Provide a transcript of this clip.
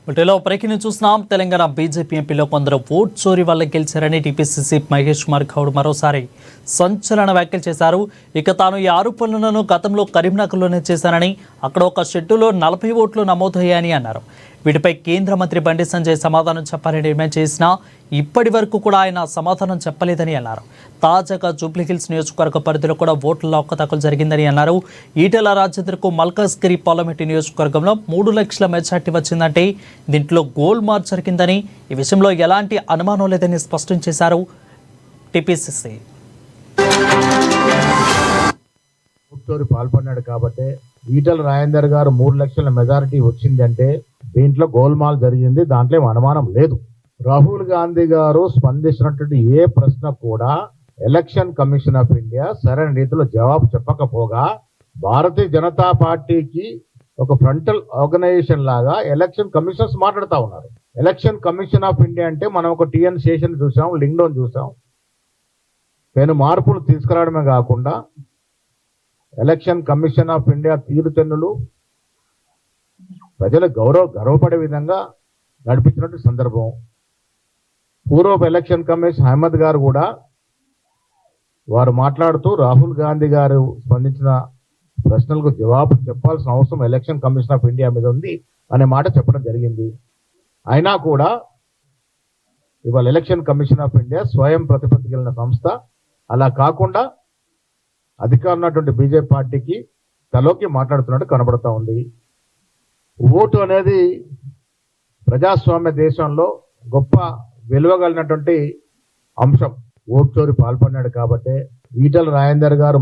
వీటిలో బ్రేకింగ్ చూస్తున్నాం. తెలంగాణ బీజేపీ ఎంపీలో కొందరు ఓట్ చోరీ వల్ల గెలిచారని టీపీసీసీ మహేష్ కుమార్ గౌడ్ మరోసారి సంచలన వ్యాఖ్యలు చేశారు. ఇక తాను ఈ ఆరోపణలను గతంలో కరీంనగర్లోనే చేశానని, అక్కడ ఒక షెడ్యూలో 40 ఓట్లు నమోదయ్యాయని అన్నారు. వీటిపై కేంద్ర మంత్రి బండి సంజయ్ సమాధానం చెప్పాలని డిమాండ్ చేసినా ఇప్పటి వరకు కూడా ఆయన సమాధానం చెప్పలేదని అన్నారు. తాజాగా జూబ్లీహిల్స్ నియోజకవర్గ పరిధిలో కూడా ఓట్ల అవకతవకలు జరిగిందని అన్నారు. ఈటెల రాజేందర్కు మల్కాజ్గిరి పార్లమెంటు నియోజకవర్గంలో 3 లక్షల మెజార్టీ వచ్చిందంటే దీంట్లో గోల్మాల్ జరిగిందని, ఈ విషయంలో ఎలాంటి అనుమానం లేదని స్పష్టం చేశారు టీపీసీసీ. పాల్పడినాడు కాబట్టి ఈటెల రాజేందర్ గారు 3 లక్షల మెజారిటీ వచ్చిందంటే దీంట్లో గోల్మాల్ జరిగింది, దాంట్లో అనుమానం లేదు. రాహుల్ గాంధీ గారు స్పందించినటువంటి ఏ ప్రశ్న కూడా ఎలక్షన్ కమిషన్ ఆఫ్ ఇండియా సరైన రీతిలో జవాబు చెప్పకపోగా భారతీయ జనతా పార్టీకి ఒక ఫ్రంటల్ ఆర్గనైజేషన్ లాగా ఎలక్షన్ కమిషనర్స్ మాట్లాడుతూ ఉన్నారు. ఎలక్షన్ కమిషన్ ఆఫ్ ఇండియా అంటే మనం ఒక టిఎన్ శేషన్ చూసాం, లింగ్డోన్ చూసాం. పెను మార్పులు తీసుకురావడమే కాకుండా ఎలక్షన్ కమిషన్ ఆఫ్ ఇండియా తీరుతెన్నులు ప్రజలు గర్వపడే విధంగా నడిపించినట్టు సందర్భం. పూర్వపు ఎలక్షన్ కమిషన్ అహ్మద్ గారు కూడా వారు మాట్లాడుతూ రాహుల్ గాంధీ గారు స్పందించిన ప్రశ్నలకు జవాబు చెప్పాల్సిన అవసరం ఎలక్షన్ కమిషన్ ఆఫ్ ఇండియా మీద ఉంది అనే మాట చెప్పడం జరిగింది. అయినా కూడా ఇవాళ ఎలక్షన్ కమిషన్ ఆఫ్ ఇండియా స్వయం ప్రతిపత్తి కలిగిన సంస్థ, అలా కాకుండా అధికారం ఉన్నటువంటి బీజేపీ పార్టీకి తలోకి మాట్లాడుతున్నట్టు కనబడతా ఉంది. ఓటు అనేది ప్రజాస్వామ్య దేశంలో గొప్ప విలువ కలిగినటువంటి అంశం. ఓటు చోరీ పాల్పడినాడు కాబట్టి ఈటెల రాజేందర్ గారు